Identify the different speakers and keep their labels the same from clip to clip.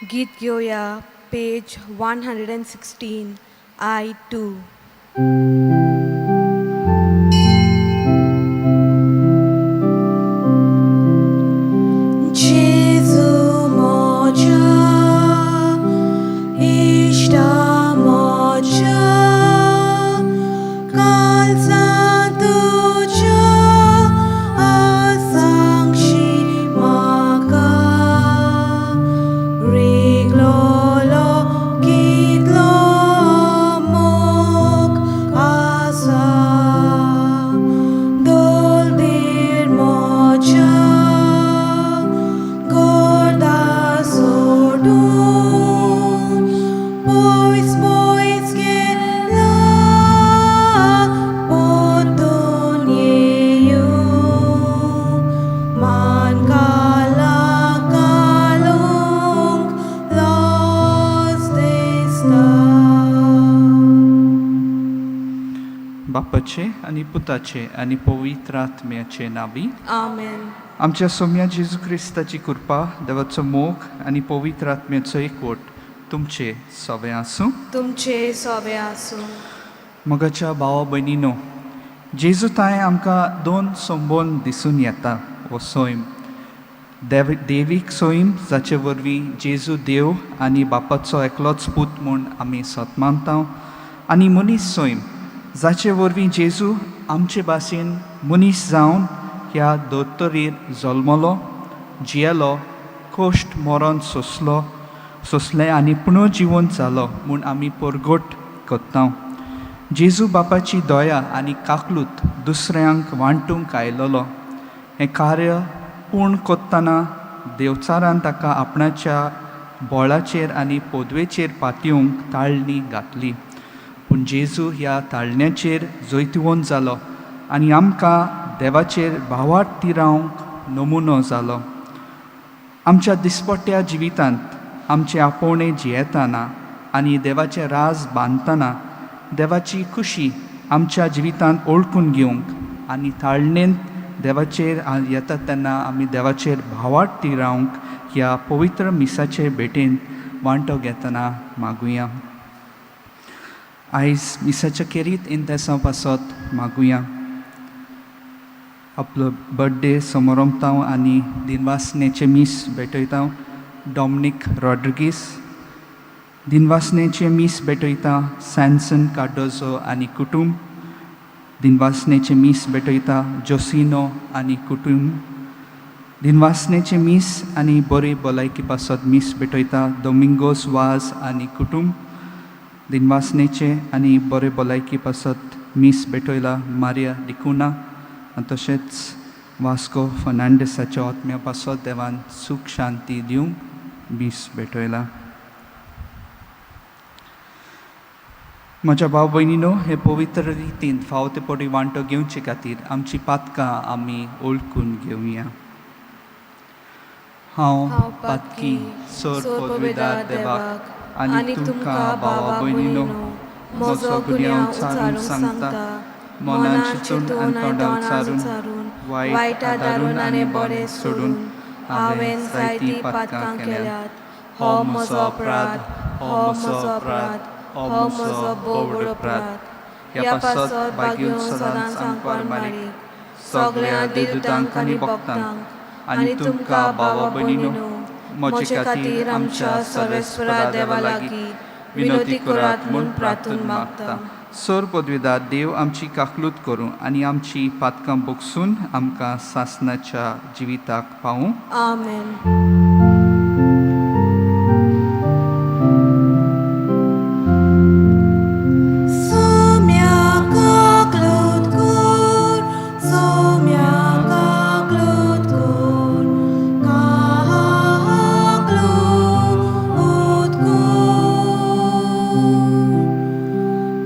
Speaker 1: Git Gyoya, page 116, I 2. Jesu moja, ishta moja, kalsa tuja, asangshi maka, riglolo kitlo mok asa, doldir moja. Gorda sordun, boys gela, potun yeyung, man kala kalung, lost desta.
Speaker 2: बापाचे आणि पुताचे आणि पवित्र आत्म्याचे नावी
Speaker 1: Amen.
Speaker 2: आमच्या सोम्या जेजू क्रिस्ताची कृपा देवाचो मोग आणि पवित्र आत्म्याचो एकवट तुमचे सवे आसूं.
Speaker 1: तुमचे सोबे आसूं.
Speaker 2: मोगाच्या भावा भयणीनो, जेजू ताय आमकां दोन संबोन दिसून येता हो सोयम. देवीक सोयम जाचे वरवीं जेजू देव आनी बापाचो एकलोच पूत म्हूण आमी सतमानता, आनी मनीस सोयम जाचे वरवीं जेजू आमचे भाशेन मनीस जावन ह्या दोतोरीर जल्मलो, जियेलो, कोश्ट मरण सोंसलें आनी पुनर्जिवन जालो म्हूण आमी परगोट कोत्ता. जेजू बापाची दया आनी काकलूत दुसऱ्यांक वांटूंक आयलोलो. हें कार्य पूर्ण कोत्ताना देवचारान ताका आपणाच्या बोळाचेर आनी पोदवेचेर पातयेवंक ताळणी घातली. पूण जेजू ह्या ताळण्याचेर जैतवंत जालो आनी आमकां देवाचेर भावार्थ तिरावंक नमुनो जालो. आमच्या दिसपट्ट्या जिवितांत आमचे आपोवणे जियेतना आनी देवाचें राज बांदतना देवाची खुशी आमच्या जिवितांत ओळखून घेवंक आनी ताळणेंत देवाचेर येता तेन्ना आमी देवाचेर भावार्थ तिरावंक ह्या पवित्र मिसाचे भेटेन वांटो घेतना मागुया. आयज मिसाच्या खेरीत इंतेसां पासत मागुया. आपलो बर्थडे समारंभता आनी दिनवासनेचे मीस भेटयता डॉमिनिक रॉड्रिगीस. दिनवासनेचे मीस भेटयता सॅमसन कार्डोजो आनी कुटुंब. दिनवासनेचे मीस भेटयता जोसिनो आनी कुटुंब. दिनवासनेचे मीस आनी बरी भलायकी पासत मीस भेटयता दोमिंगोस वाज आनी कुटुंब. दिनवासनेचे आनी बरे भलायकी पासत मीस भेटयला मारिया डिकुना आनी तशेंच वास्को फर्नांडिसाच्या आत्म्या पासत देवान सूख शांती दिवंक मीस भेटयला. म्हज्या भाव भयणीनो, हे पवित्र रितीन फावो ते पडी वांटो घेवचे खातीर आमची पातकां आमी ओळखून घेवया. हांव पातकी सोर पदवेदार देवाक आनी तुमकां भावा भयणीनो म्हजो गुन्यांव उचारून सांगता. मनान चिंतून आनी तोंडान उचारून वायट आदारून आनी बरें सोडून हांवें जायतीं पातकां केल्यात. हो म्हजो अपराध, हो म्हजो अपराध, हो म्हजो बोवड अपराध. ह्या पासत बागयो सदांच सांगपार मारीक सगळ्या देवदूतांक आनी भक्तांक आनी तुमकां भावा भयणीनो म्हजे खातीर आमच्या सर्वेस्परा देवा लागीं विनोदी करात म्हूण प्रार्थून मागता. सोर पदवीदार देव आमची काकलूत करूं आनी आमची पातकां बोगसून आमकां सासणाच्या जिविताक पावूं.
Speaker 1: Amen.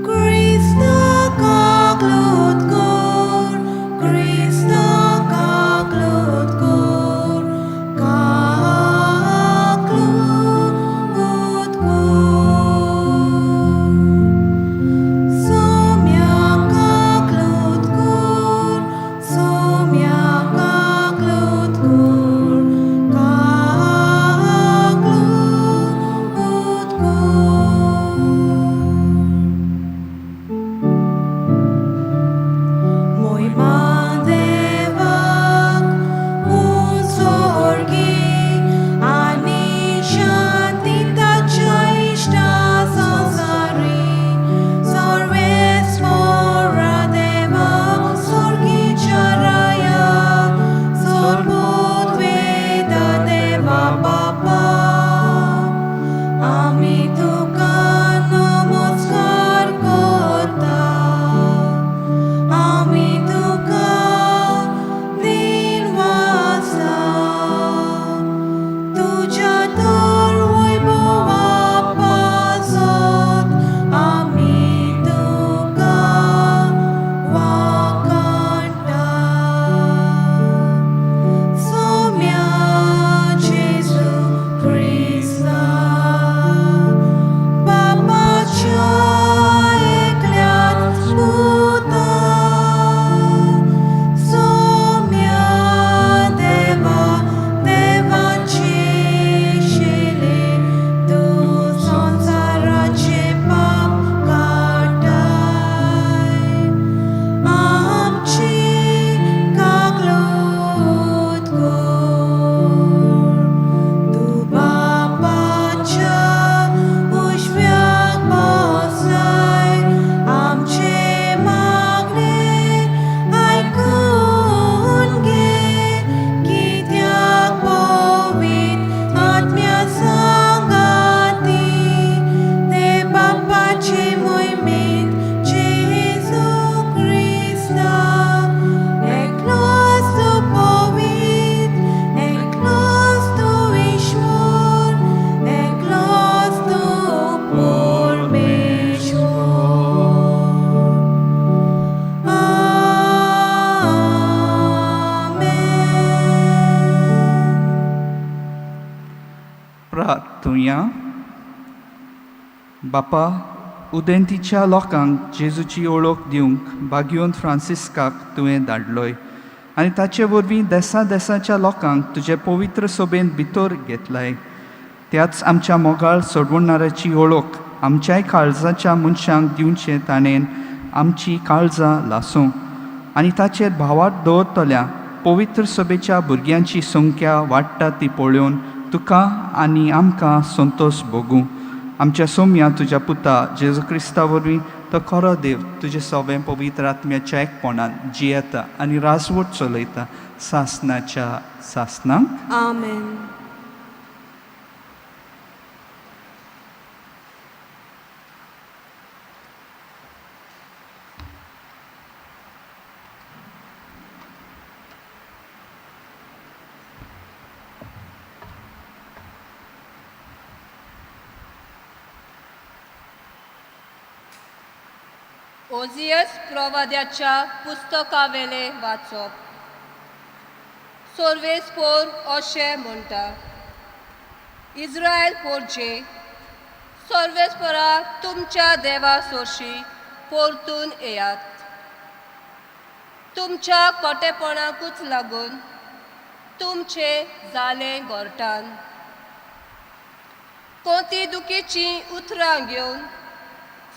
Speaker 1: Krista ka
Speaker 2: तूं या बापा उदेंतीच्या लोकांक जेजूची ओळख दिवंक बागयोन फ्रांसिस्काक तुवें धाडलोय आनी ताचे वरवीं देसाच्या लोकांक तुजे पवित्र सोबेन भितर घेतलाय. त्याच आमच्या मोगाळ सोडवणाऱ्याची ओळख आमच्याय काळजाच्या मनशांक दिवचें ताणें आमची काळजां लासूं आनी ताचेर भावार्थ दवरतल्या पवित्र सभेच्या भुरग्यांची संख्या वाडटा ती पळोवन तुका आनी आमकां संतोश भोगूं. आमच्या सोम्या तुज्या पुता जेजू क्रिस्ता वरवीं तो खरो देव तुजे सवें पवित्र आत्म्याच्या एकपणान जियेता आनी राजवट चलयता सासनाच्या सासनांक.
Speaker 1: आमेन.
Speaker 3: ओजियस प्रवाद्याच्या पुस्तकावेले वाचप. सोर्वेस्पोर अशें म्हणटा, इस्रायल पोरचे सोर्वेस्पोरा तुमच्या देवा सोर्शी परतून येयात. तुमच्या खोटेपणाकूच लागून तुमचे जाले गोरटान. कोणती दुखीची उतरां घेवन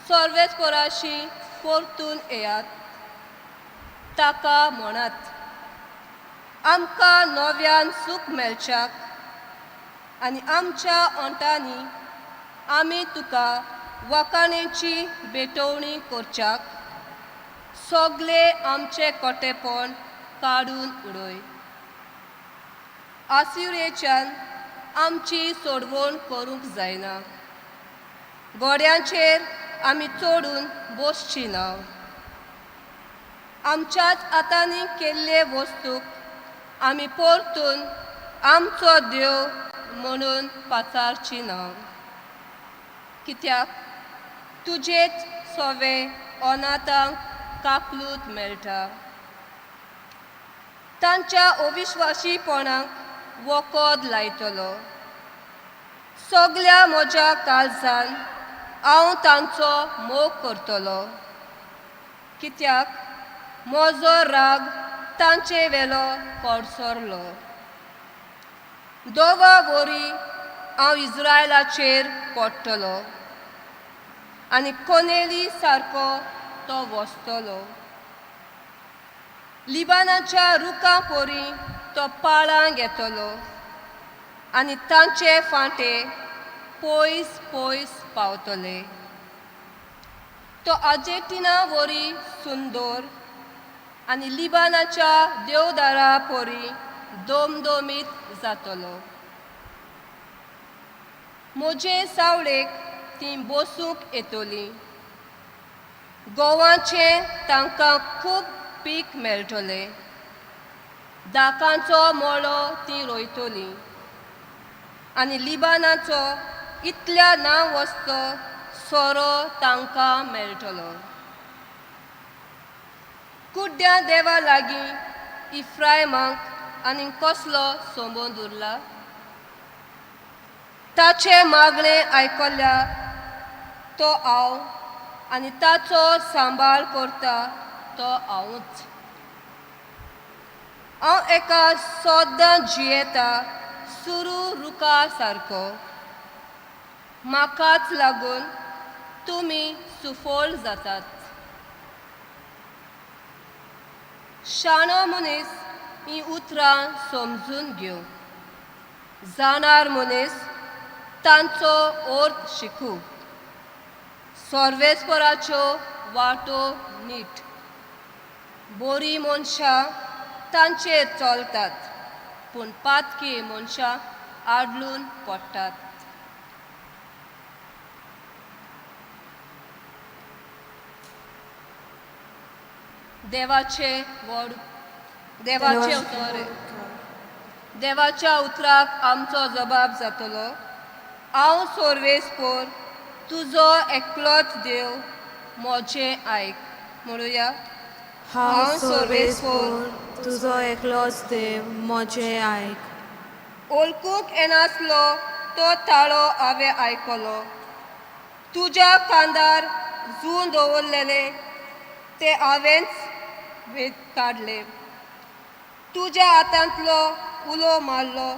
Speaker 3: सोर्वेस्पोराशी परतून येयात. ताका म्हणात, आमकां नव्यान सूख मेळच्याक आनी आमच्या ओंटांनी आमी तुका वखाणेची भेटवणी करच्याक सगळे आमचे खोटेपण काडून उडय. आसिरियेच्यान आमची सोडवण करूंक जायना. गोड्यांचेर आमी चोडून बसची ना. आमच्याच हातांनी केल्ले वस्तूक आमी परतून आमचो देव म्हणून पाचारची ना. कित्याक तुजेच सोवे अनाथांक काकलूत मेळटा. तांच्या अविश्वासीपणाक वखद लायतलो. सगळ्या म्हज्या काळजान हांव तांचो मोग करतलो. कित्याक म्हजो राग तांचे वेलो कोडसरलो. दोवा वरी हांव इस्रायलाचेर पडटलो आनी कोनेली सारको तो वसतलो. लिबानाच्या रुखां पोरी तो पाळांक येतलो आनी तांचे फांटे पयस पयस पावतले. तो अर्जेंटिना वरी सुंदर आनी लिबानाच्या देवदारा पोरी दोमदोमीत जातलो. म्हजे सावळेक ती बसूंक येतली. गोवांचें तांकां खूब पीक मेळटलें. दाकांचो मळो ती रोयतली आनी लिबानाचो इतल्या ना वस्तो सोरो तांकां मेळटलो. कुड्ड्या देवा लागीं इफ्रायमाक आनी कसलो संबंद उरला? ताचे मागणें आयकल्या तो हांव आनी ताचो सांबाळ करता तो हांवूच. हांव एका सोद्दां जियेता सुरू रुखा सारको. म्हाकाच लागून तुमी सुफोळ जातात. शाणो मनीस ही उतरां समजून घेवं. जाणार मनीस तांचो अर्थ शिकूं. सोर्वेस्पोराच्यो वाटो नीट. बरी मनशां तांचेर चलतात पूण पातकी मनशां आडलून पडटात. देवाच्या उतराक आमचो जबाब जातलो. हांव सोर्वेस्पोर तुजो एकलोच देव म्हजें आयक. म्हणुया,
Speaker 1: हांव सोर्वेस्पोर तुजो एकलोच देव म्हजें आयक.
Speaker 3: ओळखूंक येनासलो तो ताळो हांवें आयकलो. तुज्या कांदार जून दवरलेले ते हांवेंच काडले. तुज्या हातांतलो उलो मारलो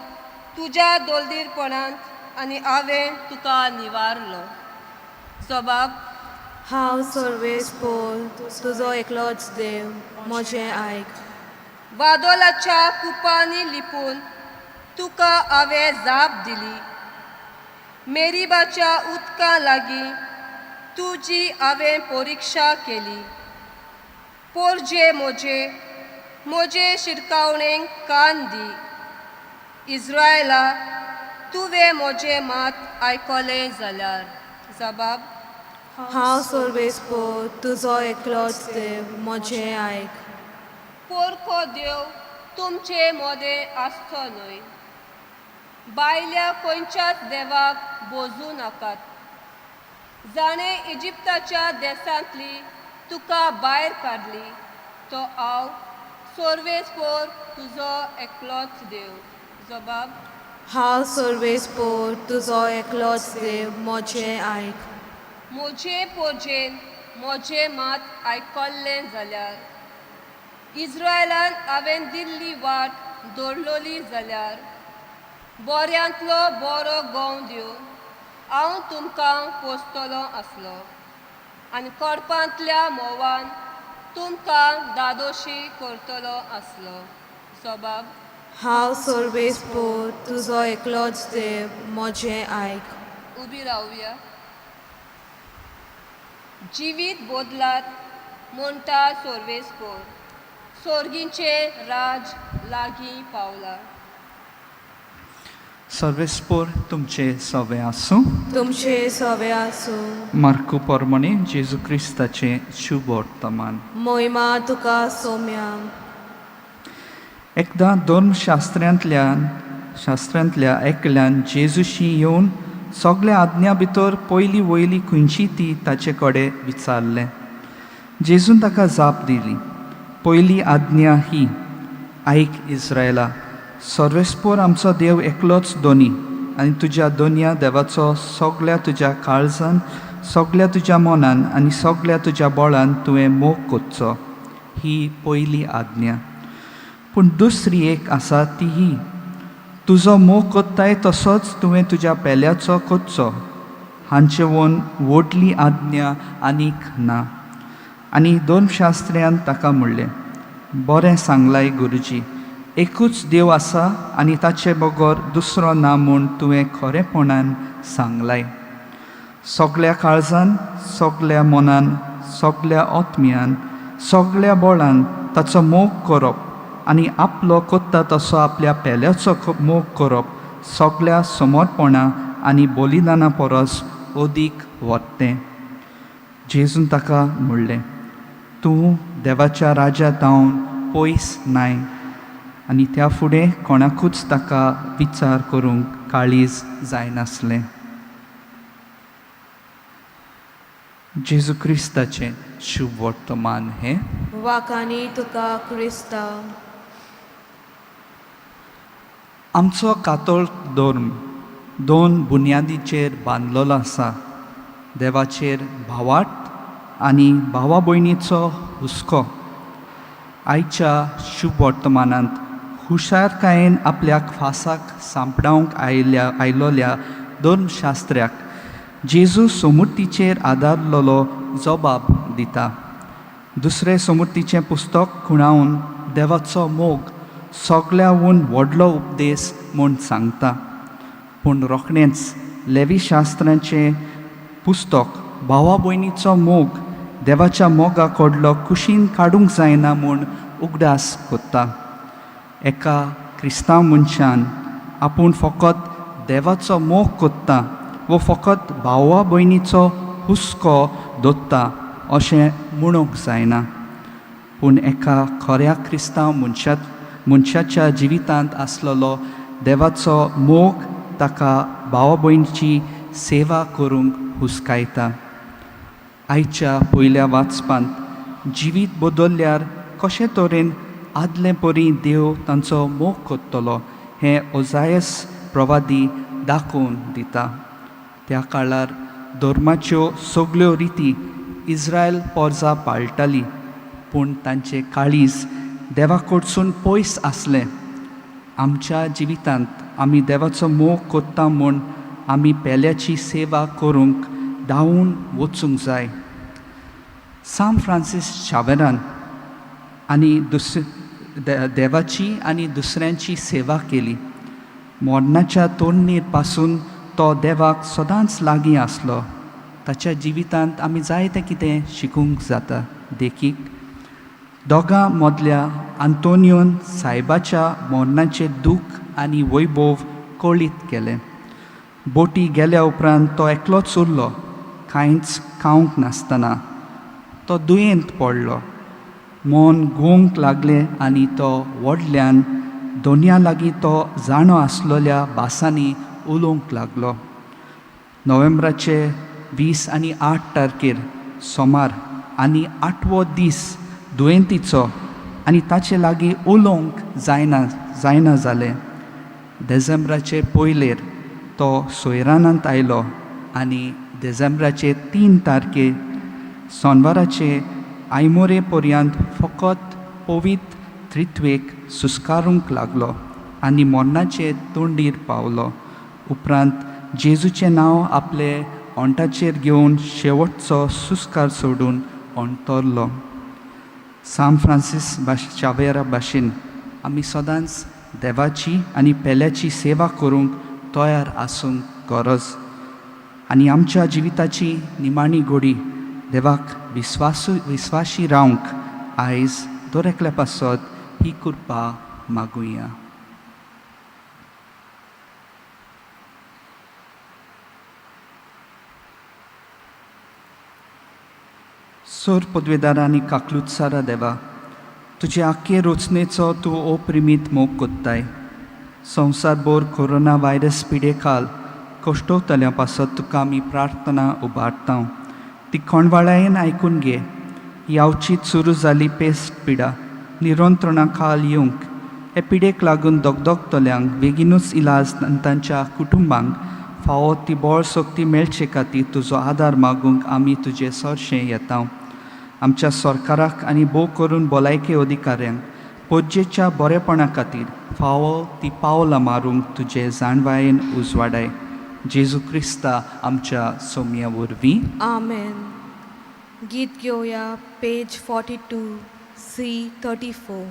Speaker 3: तुज्या दोलदीरपणांत आनी हांवें तुका निवारलो. जबाब:
Speaker 1: हांव सर्वेस पोर तुजो एकलोच देव, म्हजें आयक.
Speaker 3: वादोलाच्या कुपांनी लिपून तुका हांवें जाप दिली. मेरीबाच्या उदकां लागीं तुजी हांवें परिक्षा केली. पोरजे म्हजे शिरकावणेक कान दी. इस्रायला, तुवें म्हजें मात आयकलें जाल्यार. जबाब:
Speaker 1: हांव सर्वेस पोर तुजो एकलोच देव, म्हजें आयक.
Speaker 3: पोरको देव तुमचे मोदें आसचो न्हय. भायल्या खंयच्याच देवाक बोजू नाकात. जाणें इजिप्ताच्या देसांतली तुका भायर काडली तो हांव सर्वेस पोर तुजो एकलोच देव. जबाब:
Speaker 1: हांव सर्वेस पोर तुजो एकलोच देव, म्हजें आयक.
Speaker 3: म्हजे पोरजेन म्हजें मात आयकल्लें जाल्यार, इस्रायलान हांवें दिल्ली वाट दवरलोली जाल्यार, बोऱ्यांतलो बरो गंव दिवन हांव तुमकां पोसतलो आसलो आनी कडपांतल्या मोवान तुमकां दादोशी करतलो आसलो. जबाब:
Speaker 1: हांव सर्वेस पोर तुजो एकलोच देव, म्हजें आयक.
Speaker 3: उबी रावया. जिवीत बोदलात म्हणटा सर्वेस पोर, सोर्गींचें राज लागीं पावलां.
Speaker 2: सर्वेस्पोर तुमचे सवे आसूं.
Speaker 1: तुमचे सवे आसूं.
Speaker 2: मार्कू पोरमणे जेजू क्रिस्ताचे शुभ वर्तमान.
Speaker 1: मोहिमा तुका सौम्या.
Speaker 2: एकदां शास्त्रांतल्या एकल्यान जेजूशी येवन सगल्या आज्ञा भितर पयली वयली खंयची ती ताचे कडेन विचारलें. जेजून ताका जाप दिली. पयली आज्ञा ही, आयक इस्रायला, सर्वेस्पोर आमचो देव एकलोच दोनी आनी तुज्या दोनया देवाचो सगल्या तुज्या काळजान, सगल्या तुज्या मनान आनी सगल्या तुज्या बळान तुवें मोग कोरचो. ही पयली आज्ञा. पूण दुसरी एक आसा ती ही, तुजो मोग कोत्ताय तसोच तुवें तुज्या पेल्याचो कोरचो. हांचे वन व्हडली आज्ञा आनीक ना. आनी दोन शास्त्र्यान ताका म्हणलें, बरें सांगलाय गुरुजी, एकूच देव आसा आनी ताचे बगर दुसरो ना म्हूण तुवें खरेपणान सांगलाय. सगल्या काळजान, सगल्या मनान, सगल्या आत्म्यान, सगल्या बळान ताचो मोग करप आनी आपलो कोत्ता तसो आपल्या पेल्याचो मोग करप सगल्या समर्पणा आनी बलिदाना परस अदीक वर्तें. जेजून ताका म्हणलें, तूं देवाच्या राज्यांत हांव पयस नाय. आनी त्या फुडें कोणाकूच ताका विचार करूंक काळीज जायनासलें. जेजू क्रिस्ताचें शुभ वर्तमान हें.
Speaker 1: वाकानी तुका क्रिस्ता.
Speaker 2: आमचो कातोलीक धर्म दोन बुन्यादीचेर बांदलेलो आसा. देवाचेर भावार्थ आनी भावा भयणीचो हुस्को. आयच्या शुभ वर्तमानांत हुशारकायेन आपल्याक फासाक सांपडावंक आयलोल्या दोन शास्त्र्याक जेजू समृद्धीचेर आदारलेलो जबाब दिता. दुसरें समृद्धीचें पुस्तक खुणावन देवाचो मोग सगल्याहून व्हडलो उपदेश म्हूण सांगता. पूण रोखडेंच लेवी शास्त्राचें पुस्तक भावा भयणीचो मोग देवाच्या मोगा कडलो कुशीन काडूंक जायना म्हूण उगडास कोत्ता. एका क्रिस्तांव मनशान आपूण फकत देवाचो मोग कोत्ता वो फकत भावा भयणीचो हुस्को दोत्ता अशें म्हणूंक जायना. पूण एका खऱ्या क्रिस्तांव मनशाच्या जिवितांत आसलेलो देवाचो मोग ताका भावा भयणीची सेवा करूंक हुस्कायता. आयच्या पयल्या वाचपांत जिवीत बदल्ल्यार कशे तरेन आदले परी देव तांचो मोग कोत्तलो हें ओजायस प्रवादी दाखोवन दिता. त्या काळार धर्माच्यो सगळ्यो रिती इस्रायल पोरजां पाळटालीं, पूण तांचें काळीज देवा कडसून पयस आसलें. आमच्या जिवितांत आमी देवाचो मोग कोत्ता म्हूण आमी पेल्याची सेवा करूंक धांवून वचूंक जाय. सान फ्रांसीस शावेरान आनी देवाची आनी दुसऱ्यांची सेवा केली. मरणाच्या तोंडणीर पासून तो देवाक सदांच लागीं आसलो. ताच्या जिवितांत आमी जायतें कितें शिकूंक जाता. देखीक दोगां मदल्या आंतोनियोन सायबाच्या मरणाचें दूख आनी वैभव कळीत केलें. बोटी गेल्या उपरांत तो एकलोच उरलो, कांयच खावंक नासतना. तो दुयेंत पडलो. मन घुंवंक लागलें आनी तो व्हडल्यान दोनया लागीं तो जाणो आसलेल्या भासांनी उलोवंक लागलो. नोव्हेंबराचे 20 आनी 8 तारखेर सोमार आनी 8वो दीस दुयेंतीचो आनी ताचे लागीं उलोवंक जायना जालें. डिसेंबराचे पयलेर तो सोयरानांत आयलो आनी डिसेंबराचे 3 तारखेर सोनवाराचे आयमोरे पर्यंत फकत पवित्र त्रित्वेक सुस्कारूंक लागलो आनी मरणाचे तोंडीर पावलो. उपरांत जेजूचें नांव आपले ओंटाचेर घेवन शेवटचो सुस्कार सोडून ओंटरलो. सान फ्रांसीस शावेरा भाशेन आमी सदांच देवाची आनी पेल्याची सेवा करूंक तयार आसूंक गरज. आनी आमच्या जिविताची निमाणी घोडी देवाक विस्वाशी रावंक आयज दरेकल्या पासत ही कृपा मागुया. सोर पदवेदार आनी काकलुतसारा देवा, तुजे आख्खे रचनेचो तूं अप्रिमीत मोग कोत्ताय. संवसारभर कोरोना व्हायरस पिडेकाल कश्टवतल्या पासत तुका आमी प्रार्थना उबारता. ती कोणवाळायेन आयकून घे. यावचीत सुरू जाली पेस्ट पिडा निरंत्रणा काल येवंक. हे पिडेक लागून दोगदोगतल्यांक बेगीनूच इलाज तांच्या कुटुंबांक फावो ती बळ शक्ती मेळचे खातीर तुजो आदार मागूंक आमी तुजे सरशें येता. आमच्या सरकाराक आनी भोव करून भलायकी अधिकाऱ्यांक पोज्जेच्या बरेपणा खातीर फावो ती पावलां मारूंक तुजे जाणवायेन उजवाडाय. जेजू क्रिस्ता आमच्या सोम्या वरवीं.
Speaker 1: आमेन. गीत घेवया पेज 42 C 34.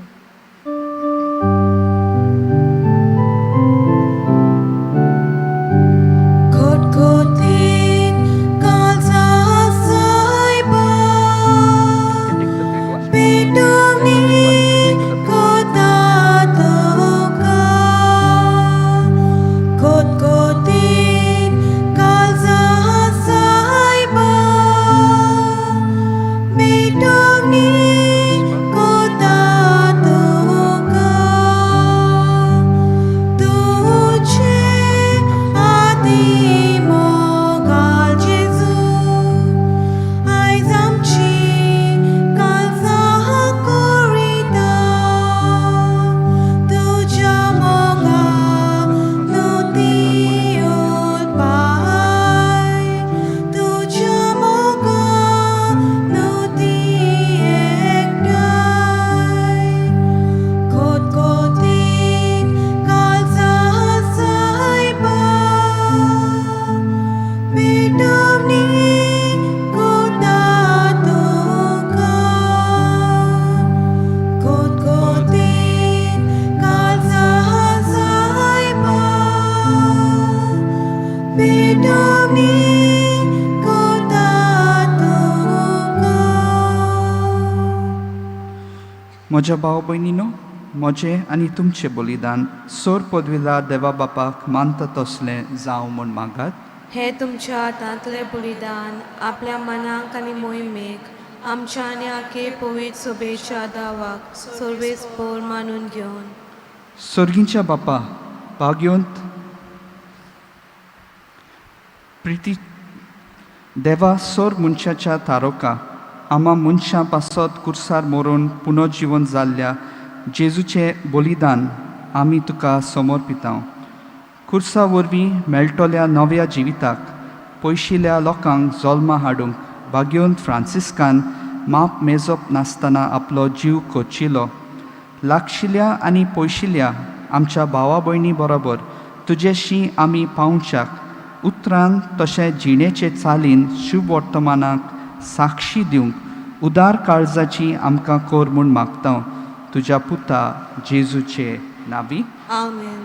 Speaker 2: म्हज्या भाव भयणीनो, म्हजें आनी तुमचें बलिदान सोर पदवीदार देवा बापाक मानता तसलें जावं म्हूण मागात.
Speaker 1: हे तुमच्या हातांतलें बलिदान आपल्या मनाक आनी मोहिमेक आमच्या आनी आखे पवित्र सोबेच्या दावाक सर्वेस्पर मानून घेवन
Speaker 2: सर्गींच्या बापा भाग्योंत प्रिती देवा सोर मनशाच्या तारोका आमा मनशां पासत कुर्सार मरून पुनर्जीवन जाल्ल्या जेजूचें बलिदान आमी तुका समर्पिता. खुर्सा वरवीं मेळटोल्या नव्या जिविताक पयशिल्ल्या लोकांक जल्मा हाडूंक बाग्योन फ्रांसिस्कान माप मेजप नासतना आपलो जीव कोचिलो. लागशिल्ल्या आनी पयशिल्ल्या आमच्या भावा भयणी बरोबर तुजेशी आमी पावच्याक उतरान तशें जिणेचे चालीन शुभ वर्तमानाक साक्षी दिवंक उदार काळजाची आमकां कोर म्हूण मागता तुज्या पुता जेजूचे नांवी.
Speaker 1: आमेन.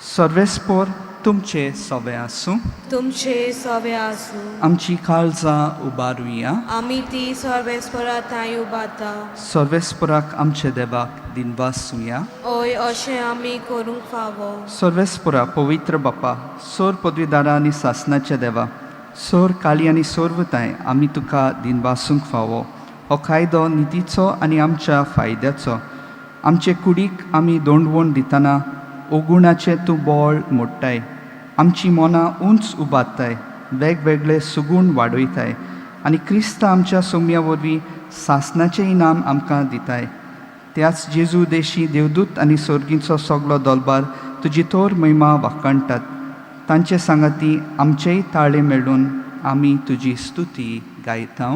Speaker 2: सर्वेस्पोर तुमचे सवे आसूं.
Speaker 1: तुमचे सवे आसूं.
Speaker 2: आमची काळजां उबारुया.
Speaker 1: आमी ती सर्वेस्पराताय उबारता.
Speaker 2: सर्वेस्पोराक आमचे देवाक दिनवासूया.
Speaker 1: ओय अशें आमी करूंक फावो.
Speaker 2: सर्वेस्पोरा पवित्र बापा, सोर पदवीदारा आनी सासणाचे देवा, सोर काळी आनी सोर्वताय आमी तुका दिनवासूंक फावो. हो कायदो नितीचो आनी आमच्या फायद्याचो. आमचे कुडीक आमी दोंडवण दितना ओगुणाचें तूं बोळ मोडटाय. आमची मनां उंच उबारताय, वेगवेगळे सुगूण वाडयताय आनी क्रिस्त आमच्या सोम्या वरवीं सासणाचें इनाम आमकां दिताय. त्याच जेजू देशी देवदूत आनी सर्गीचो सगलो दलबार तुजी तोर महिमा वाखाणटात. तांचे सांगाती आमचेय ताळे मेळून आमी तुजी स्तुती गायता.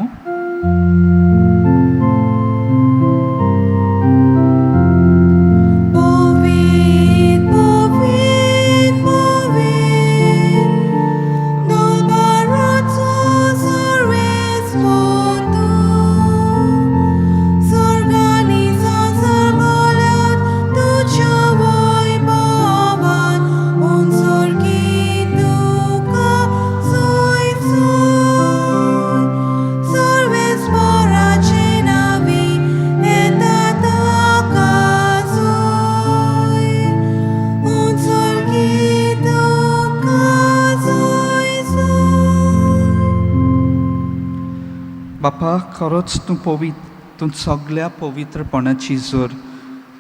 Speaker 2: बापा, खरोच तूं सगळ्या पवित्रपणाची जोर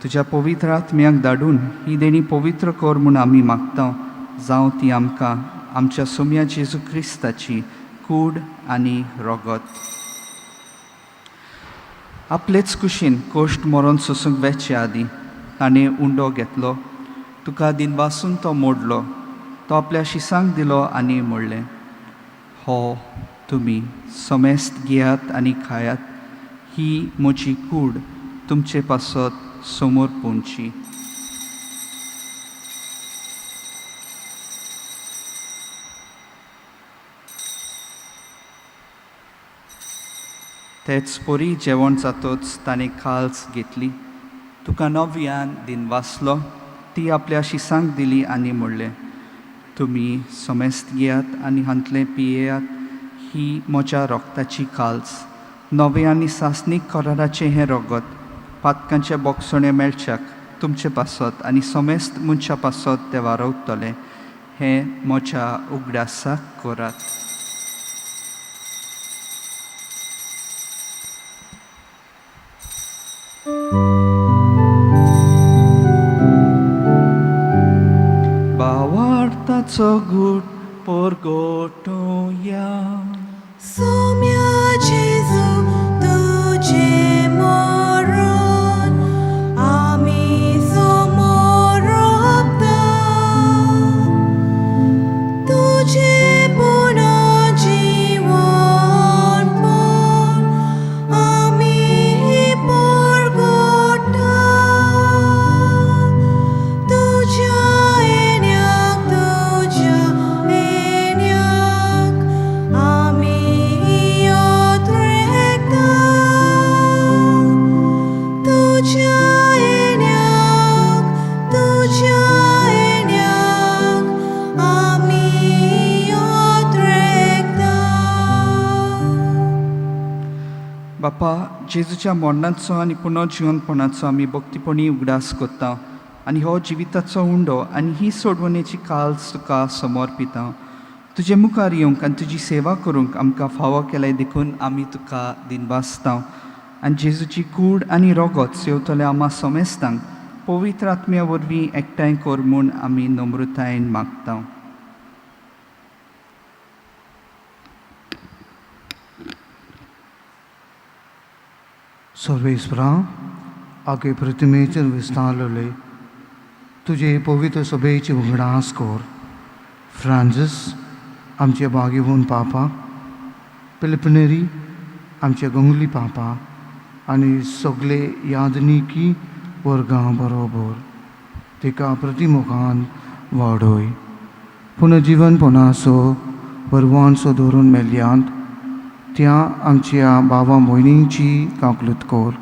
Speaker 2: तुज्या पवित्र आत्म्याक धाडून ही देणी पवित्र कर म्हूण आमी मागता. जावं ती आमकां आमच्या सोम्या जेजू क्रिस्ताची कूड आनी रगत. आपलेच कुशीन कोश्ट मरोन सोसूंक वेचे आदीं ताणें उंडो घेतलो. तुका दिनवासून तो मोडलो. तो आपल्या शिसांक दिलो आनी म्हणलें, हो तुमी समेस्त घेयात आनी खायात. ही म्हजी कूड तुमचे पासत समोर पोवची. तेच पोरी जेवण जातोच ताणें खाल्स घेतली. तुका नव्यान दिनवासलो. ती आपल्या शिसांक दिली आनी म्हणलें, तुमी समेस्त घेयात आनी हांतलें पियेयात. ही म्हज्या रोगताची काल्स. नवे आनी सासनीक कराराचें हें रगत पातकांचे बोगसणे मेळच्याक तुमचे पासत आनी समेस्त मनशा पासत ते वारवतले. हें म्हज्या उगडासाक करात. भावार्थाचो गूट परगोटुया.
Speaker 1: सोम्या जेजू तुजे मरण आमी समोर रगता. तुजे पुनः जीवन पण आमी परगोटा. तुज्या येण्याक आमी योद रेखता. तुज्या येण्याक आमी योद रेखता.
Speaker 2: बापा, जेजूच्या मरणाचो आनी पुनर्जीवनपणाचो आमी भक्तीपणी उगडास करता आनी हो जिविताचो उंडो आनी ही सोडवणेची काल्स तुका समर्पिता. तुजे मुखार येवंक आनी तुजी सेवा करूंक आमकां फावो केल्याय देखून आमी तुका दिनवासता. आनी जेजूची कूड आनी रगत सेवतले आमा समेस्तांक पवित्र आत्म्या वरवीं एकठांय कर म्हूण आमी नम्रतायेन मागता.
Speaker 4: सर्वेश्वरा, आगे प्रतिमेचेर विस्तारलेले तुजे पवित्र सभेची उगडास कोर. फ्रांसीस आमचे बागेवून पापा, पिलिपनेरी आमचे गंगुली पापा आनी सगळे यादनिकी वर्गां बरोबर तिका प्रतिमुखान वाडोय. पुनर्जीवनपणाचो परवानसो धरून मेल्यांत त्या आमच्या भावा भयणींची काकलूत कोर.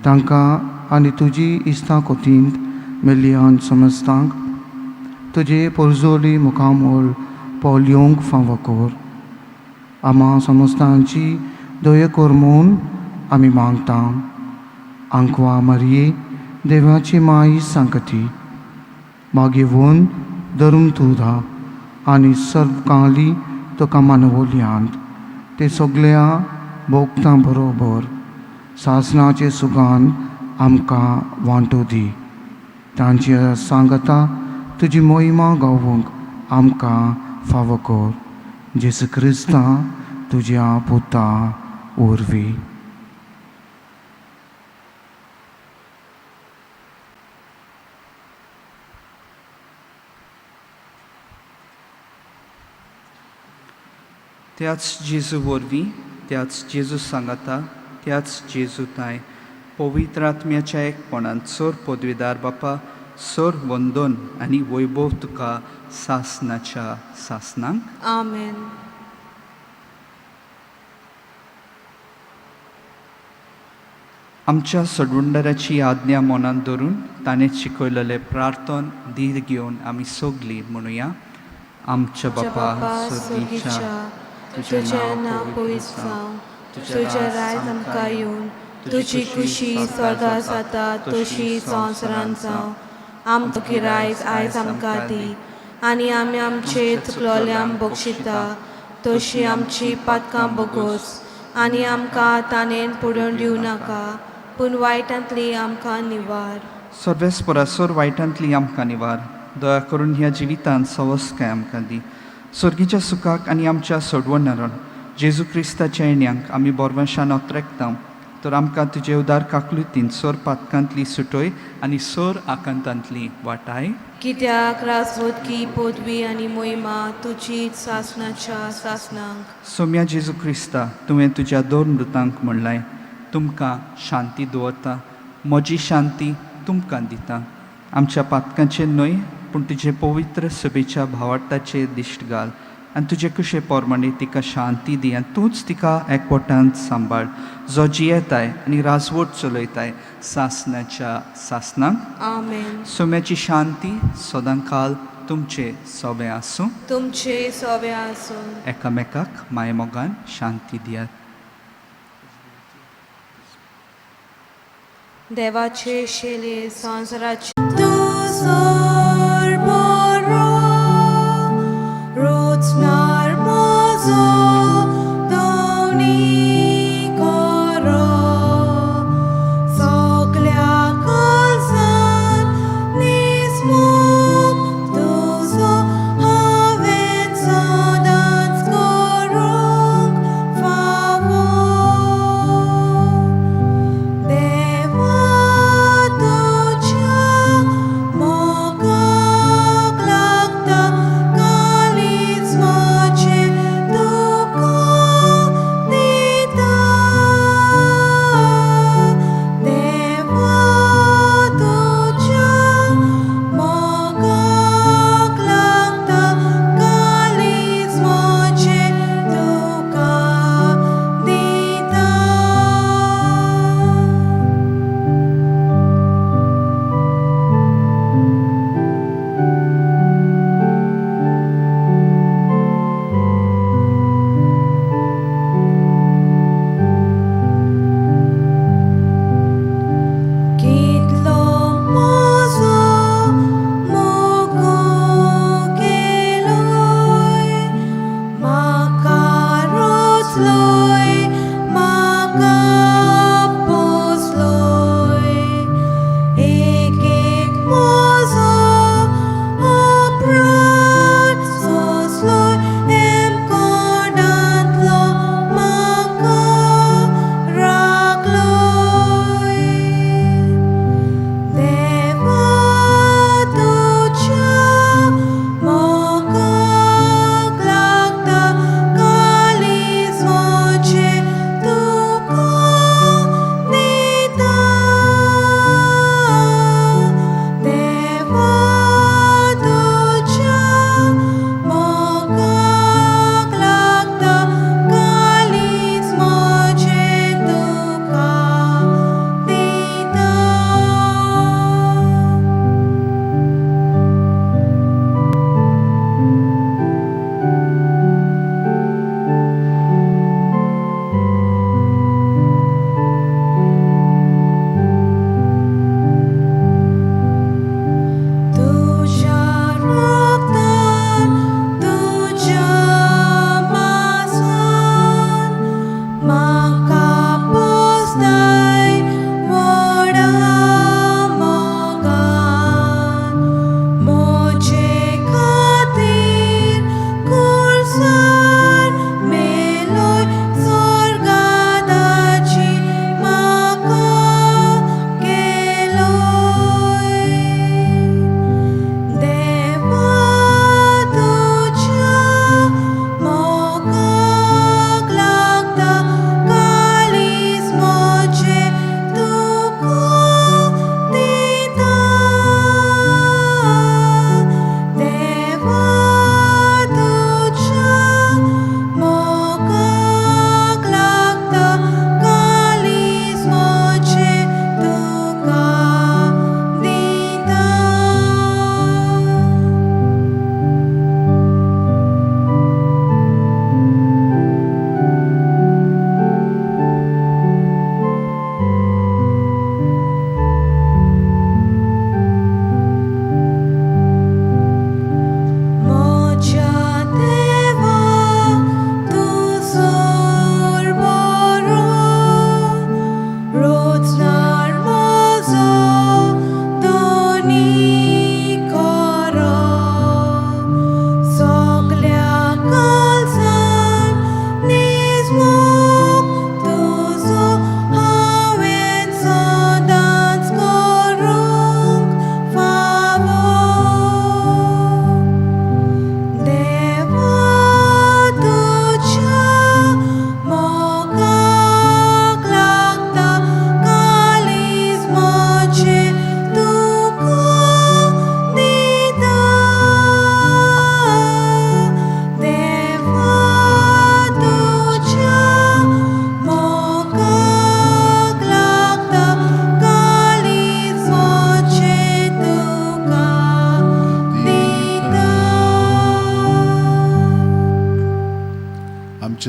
Speaker 4: तांकां आनी तुजी इस्ता कोतींत मेल्यांत समजतांक तुजे पोरजोली मुखामोल पोवल्योंक फावो कोर. आम्हा समस्तांची दय कोर म्हूण आमी मागता. आंकवा मारये देवाची माई सांगती मागेवून धर्म तुधा आनी सर्वकाली तुका मानवल्यांत ते सगळ्या भोगतां बरोबर सासणाचे सुगान आमकां वांटो दी. तांच्या सांगता तुजी मोहिमा गावूंक आमकां फावो कोर. जेसू क्रिस्ता तुज्या पुता वरवीं.
Speaker 2: त्याच जेजू वरवीं, त्याच जेजू सांगता, त्याच जेजू ताय पवित्र आत्म्याच्या एकपणान सोर पदवीदार बापा, सोर वंदन आनी वैभव तुका सासनाच्या सासनांक.
Speaker 1: आमेन.
Speaker 2: आमच्या सडवंडराची आज्ञा मनात धरून ताणें शिकयलेले प्रार्थन धीर घेवन आमी सगळीं म्हणुया. आमच्या बापा
Speaker 1: सुर्गीच्या तुझें नांव पवित्र जावं, तुझें रायज आमकां येवन, तुजी खुशी स्वर्गांत जाता तशी संवसारांत जावं. आमची रायज आयज आमकां दी आनी आमी आमचे चुकलोल्यांक बक्षिता तशी आमची पातकां बगोस आनी आमकां ताणेन पडून दिवं नाका पूण वायटांतली आमकां निवार.
Speaker 2: सर्वेस्परासोर वायटांतली आमकां निवार. दया करून ह्या जिवितांत सवस्काय आमकां दी. सर्गीच्या सुखाक आनी आमच्या सडवणारान जेजू क्रिस्ताच्या येण्याक आमी बोरवंशान ओत्रेकता. तर आमकां तुजे उदार काकलुतीन सोर पातकांतली सुटोय आनी सोर आकांतांतली वाटाय.
Speaker 1: कित्याक राजवतकी पदवी आनी मोहिमा तुजी सासणाच्या सासनांक.
Speaker 2: सोम्या जेजू क्रिस्ता तुवें तुज्या दोन मृतांक म्हणलाय, तुमकां शांती दवरता, म्हजी शांती तुमकां दिता. आमच्या पातकांचेर न्हय पूण तुजे पवित्र सभेच्या भावार्थाचेर दिश्ट घाल आनी तुजे कशे पोरमाणे तिका शांती दी आनी तूंच तिका एकवटांत सांबाळ, जो जियेताय आनी राजवट चलयताय सासनाच्या सासनांक.
Speaker 1: आमेन.
Speaker 2: सोम्याची शांती सदांकाल तुमचे सोबे आसूं.
Speaker 1: तुमचे सोबे आसूं.
Speaker 2: एकामेकाक मायमोगान शांती दियात.
Speaker 1: देवाचे शेले संवसाराचे
Speaker 5: Dewa tuja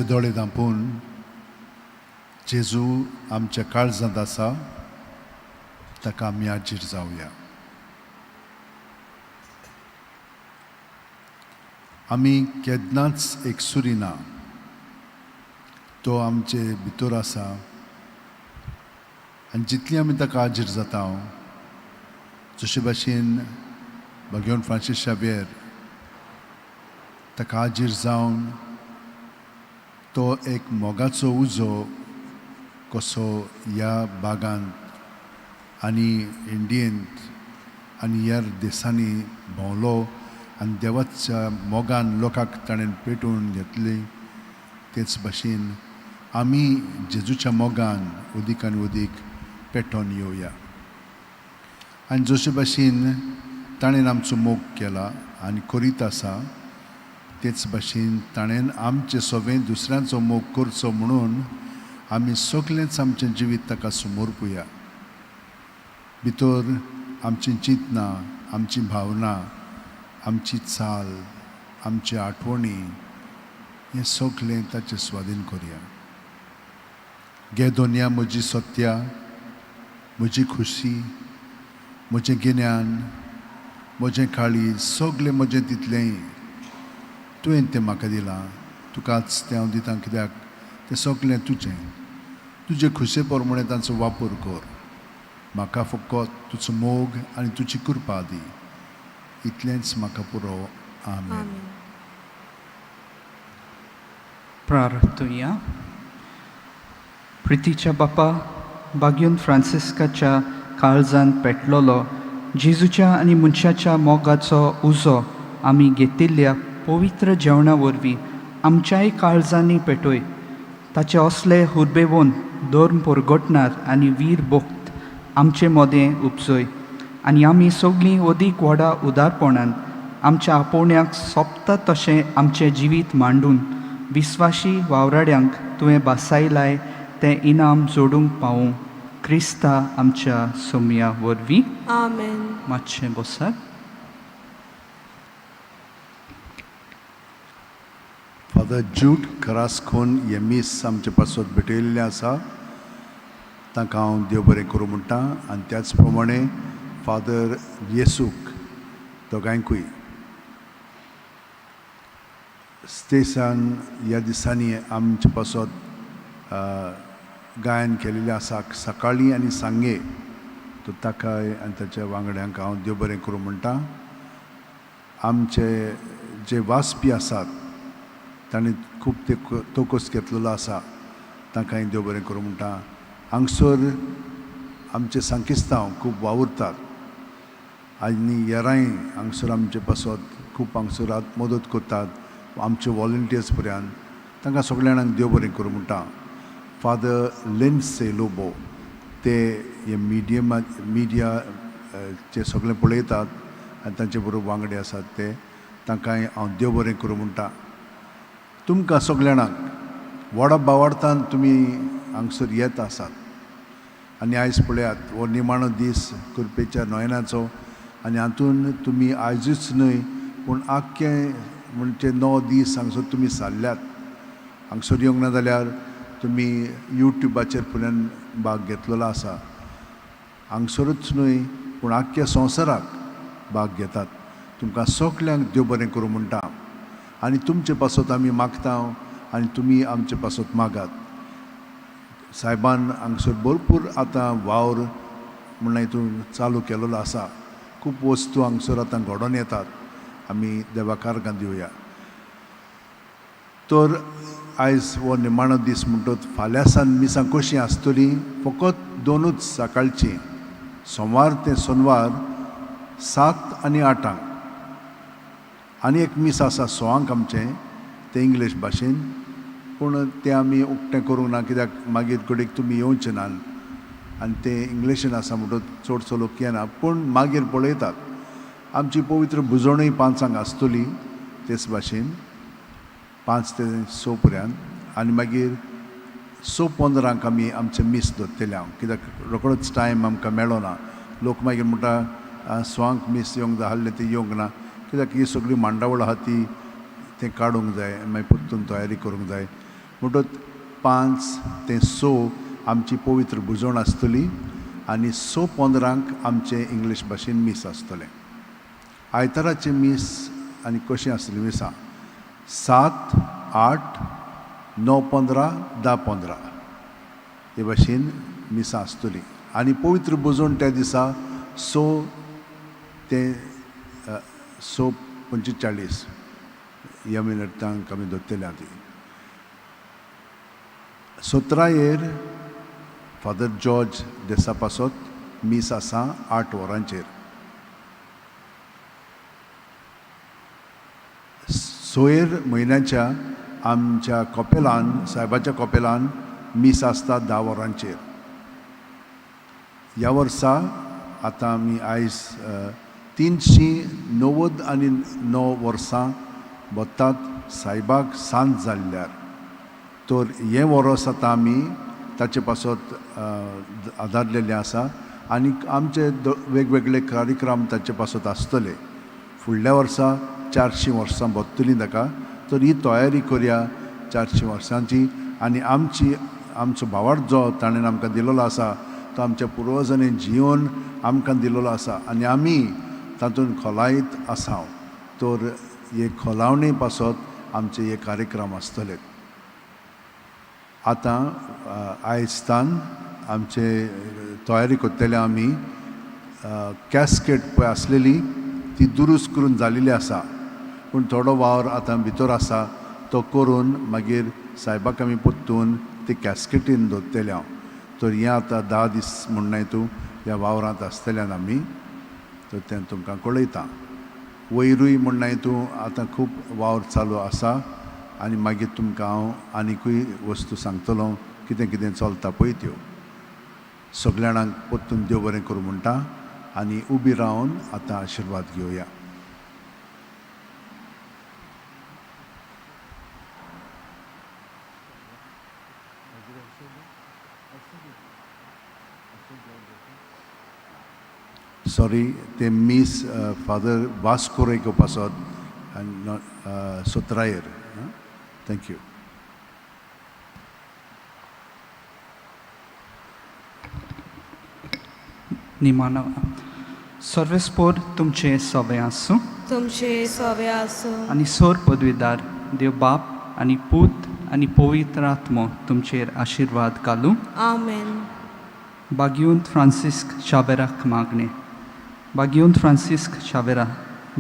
Speaker 5: दोळे धांपून जेजू आमच्या काळजांत आसा ताका आमी आजीर जावया. आमी केन्नाच एकसुरी ना, तो आमचे भितर आसा आनी जितली आमी ताका आजीर जाता जशे भाशेन भगवान फ्रांसीस शावेर ताका आजीर जावन तो एक मोगाचो उजो कसो ह्या भागांत आनी इंडियेंत आनी ह्या देशांनी भोंवलो आनी देवाच्या मोगान लोकांक ताणें पेटोवन घेतली, तेच भाशेन आमी जेजूच्या मोगान उदीक आनी उदीक पेटोवन येवया. आनी जशे भाशेन ताणें आमचो मोग केला आनी करीत आसा तेच भाशेन ताणें आमचे सगळें दुसऱ्यांचो मोग करचो म्हणून आमी सगळेंच आमचें जिवीत ताका समर्पुया. भितर आमची चिंतना, आमची भावना, आमची चाल, आमची आठवणी हें सगळें ताचे स्वाधीन करुया. गे दोनिया म्हजी सत्या, म्हजी खुशी, म्हजें गिन्यान, म्हजें काळीज, सगळें म्हजें तितलेंय तुवें तें म्हाका दिलां. तुकाच तें हांव दितां कित्याक तें सगळें तुजें. तुजे खुशे प्रमाणे तांचो वापर कर. म्हाका फकत तुजो मोग आनी तुजी कृपा दी. इतलेंच म्हाका पुरो. आमेन.
Speaker 2: प्रार्थुया. प्रितीच्या बापा, भगवान फ्रांसिस्काच्या काळजांत पेटलोलो जेजूच्या आनी मनशाच्या मोगाचो उजो आमी घेतिल्ल्या पवित्र जेवणा वरवीं आमच्याय काळजांनी पेटोय. ताचे असले हुर्बेवून धर्म परगटणार आनी वीर भोक्त आमचे मोदें उपजय आनी आमी सगळीं अदीक व्हडा उदारपणान आमच्या आपोवण्याक सोंपता तशें आमचें जिवीत मांडून विस्वाशी वावराड्यांक तुवें बासायलाय तें इनाम जोडूंक पावूं. क्रिस्ता आमच्या सोम्या वरवीं.
Speaker 1: आमेन.
Speaker 2: मातशें बसात.
Speaker 5: फादर जूड करास्कोन हे मीस आमचे पासत भेटयल्लें आसा, ताका हांव देव बरें करूं म्हणटा. आनी त्याच प्रमाणे फादर येसूक दोगांयकूय स्टेसान ह्या दिसांनी आमचे पासत गायन केलेलें आसा सकाळीं आनी सांगे. तो ताकाय आनी ताच्या वांगड्यांक हांव देव बरें करूं म्हणटा. आमचे जे वाचपी आसात तांणी खूब ते तोकोस घेतलेलो आसा, तांकांय देव बरें करूं म्हणटा. हांगसर आमचे सांकिस्तांव खूब वावुरतात आनी हेरांय हांगसर आमचे पासत खूब हांगसर मदत करतात, आमचे वॉलंटियर्स पर्यंत. तांकां सगळ्या जाणांक देव बरें करूं म्हणटा. फादर लिंडसे लोबो ते हे मिडिया चे सगळें पळयतात आनी तांचे बरोबर वांगडे आसात ते, तांकांय हांव देव बरें करूं म्हणटा. तुमकां सगळ्या जाणांक व्हडा बावार्थान तुमी हांगसर येत आसात आनी आयज पळयात हो निमाणो दीस कृपेच्या नोयनाचो आनी हातून तुमी आयजूच न्हय पूण आख्खे म्हणजे 9 दीस हांगसर तुमी सारल्यात. हांगसर येवंक ना जाल्यार तुमी यूट्यूबाचेर पुल्यान भाग घेतलेलो आसा. हांगसरूच न्हय पूण आख्ख्या संवसाराक भाग घेतात. तुमकां सगल्यांक देव बरें करूं म्हणटा. आनी तुमचे पासत आमी मागता आनी तुमी आमचे पासत मागात. सायबान हांगसर भरपूर आतां वावर म्हण हितून चालू केलेलो आसा. खूब वस्तू हांगसर आतां घडोवन येतात. आमी देवाक आर्गां दिवया. तर आयज हो निमाणो दीस म्हणटत फाल्यां सान मिसां कशीं आसतलीं, फकत 2च सकाळचीं सोमार ते शेनवार 7 आनी 8 आनी एक मीस आसा 6 आमचें, तें इंग्लीश भाशेन, पूण तें आमी उक्तें करूंक ना कित्याक मागीर कडेक तुमी येवचे नात आनी तें इंग्लिशीन आसा म्हणटत चडसो लोक येना. पूण मागीर पळयतात आमची पवित्र बुजवणूय 5 आसतली तेच भाशेन 5 ते 6 पर्यंत आनी मागीर 6:15 आमी आमचें मीस दवरतले हांव कित्याक रोखडोच टायम आमकां मेळो ना. लोक मागीर म्हणटा 6 मीस येवंक जाय आहलें तें येवंक ना कित्याक ही सगळी मांडावळ आहा ती तें काडूंक जाय, मागीर परतून तयारी करूंक जाय. म्हणटच 5 ते 6 आमची पवित्र बुजवण आसतली आनी 6:15 आमचे इंग्लीश भाशेन मीस आसतले. आयताराचे मीस आनी कशी आसतली मिसां 7, 8, 9:15, 10:15 हे भाशेन मिसां आसतली आनी पवित्र बुजवण त्या दिसा 6 ते 6:45 ह्या मिनटांक आमी दवरतले ती. 17 फादर जॉर्ज देसा पासत मीस आसा 8 वरांचेर. 6 म्हयन्याच्या आमच्या कॉपेलान सायबाच्या कॉपेलान मीस आसता 10 वरांचेर. ह्या वर्सा आतां आमी आयज 399 वर्सां बत्तात सायबाक सांत जाल्ल्यार. तर हें वरोस आतां आमी ताचे पासत आदारलेले आसा आनी आमचे वेगवेगळे कार्यक्रम ताचे पासत आसतले. फुडल्या वर्सा 400 वर्सां बत्तलीं ताका. तर ही तयारी करया 400 वर्सांची आनी आमचो भावार्थ जो ताणें आमकां दिलेलो आसा तो आमच्या पुर्वजांनी जिवन आमकां दिलेलो आसा आनी आमी तातूंत खोलायत आसा. तर हे खोलावणे पासत आमचे हे कार्यक्रम आसतले. आतां आयजतान आमचे तयारी करतले आमी कॅस्केट पळय आसलेली ती दुरुस्त करून जालेली आसा पूण थोडो वावर आतां भितर आसा तो करून मागीर सायबाक आमी पोत्तून ती कॅस्केटीन दवरतले हांव. तर हें आतां 10 दीस म्हणून तूं ह्या वावरांत आसतल्यान आमी तर तें तुमकां कळयता. वयरूय म्हणून तूं आतां खूब वावर चालू आसा आनी मागीर तुमकां हांव आनिकूय वस्तू सांगतलो कितें कितें चलता पळय त्यो. सगळ्या जाणांक पोत्तून देव बरें करूं म्हणटा आनी उबी रावन आतां आशिर्वाद घेवया. सॉरी ते मीस फादर वास्कोरे घेवपासत आनी 17 थँक्यू.
Speaker 2: निमाना सर्वेस्पोर तुमचे सवे आसूं
Speaker 1: तुमचे सवे आसूं
Speaker 2: आनी सोर पदवीदार देव बाप आनी पूत आनी पवित्र आत्मो तुमचेर आशिर्वाद घालूं.
Speaker 1: आमेन.
Speaker 2: बागियूंत फ्रांसिस्क शाबेराक मागणे. बागियूंत फ्रांसिस्क शाबेरा,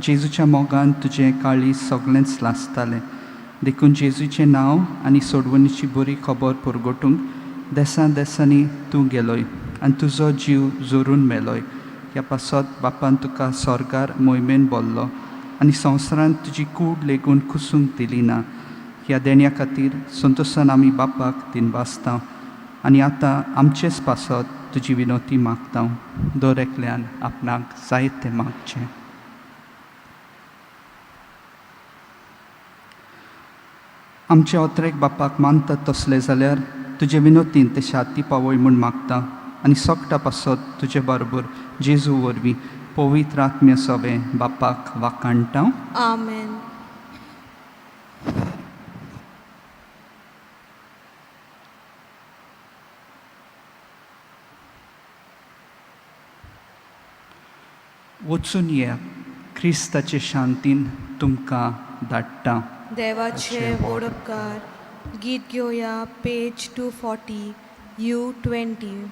Speaker 2: जेजूच्या मोगान तुजें काळी सगळेंच लासतालें देखून जेजूचें नांव आनी सोडवणीची बरी खबर परगटूंक देसान देसांनी तूं गेलोय आनी तुजो जीव जोरून मेलोय. ह्या पासत बापान तुका स्वर्गार मोहिमेन बोल्लो आनी संवसारांत तुजी कूड लेगून कुसूंक दिली ना. ह्या देण्या खातीर संतोशान आमी बापाक दिनवासता आनी आतां आमचेच पासत तुजी विनोती मागता. दर एकल्यान आपणाक जाय तें मागचें. आमचे ओत्रेक बापाक मानतात तसले जाल्यार तुजे विनोतीन ते शाती पावय म्हूण मागता आनी सोगटा पासत तुजे बरोबर जेजू वरवीं पवित्र आत्म्य सवे बापाक वाकाणटा.
Speaker 1: आमेन.
Speaker 2: वचून या क्रिस्ताचे शांतीन तुमकां धाडटा.
Speaker 1: देवाचे वडपकार गीत घेवया पेज 240 U20.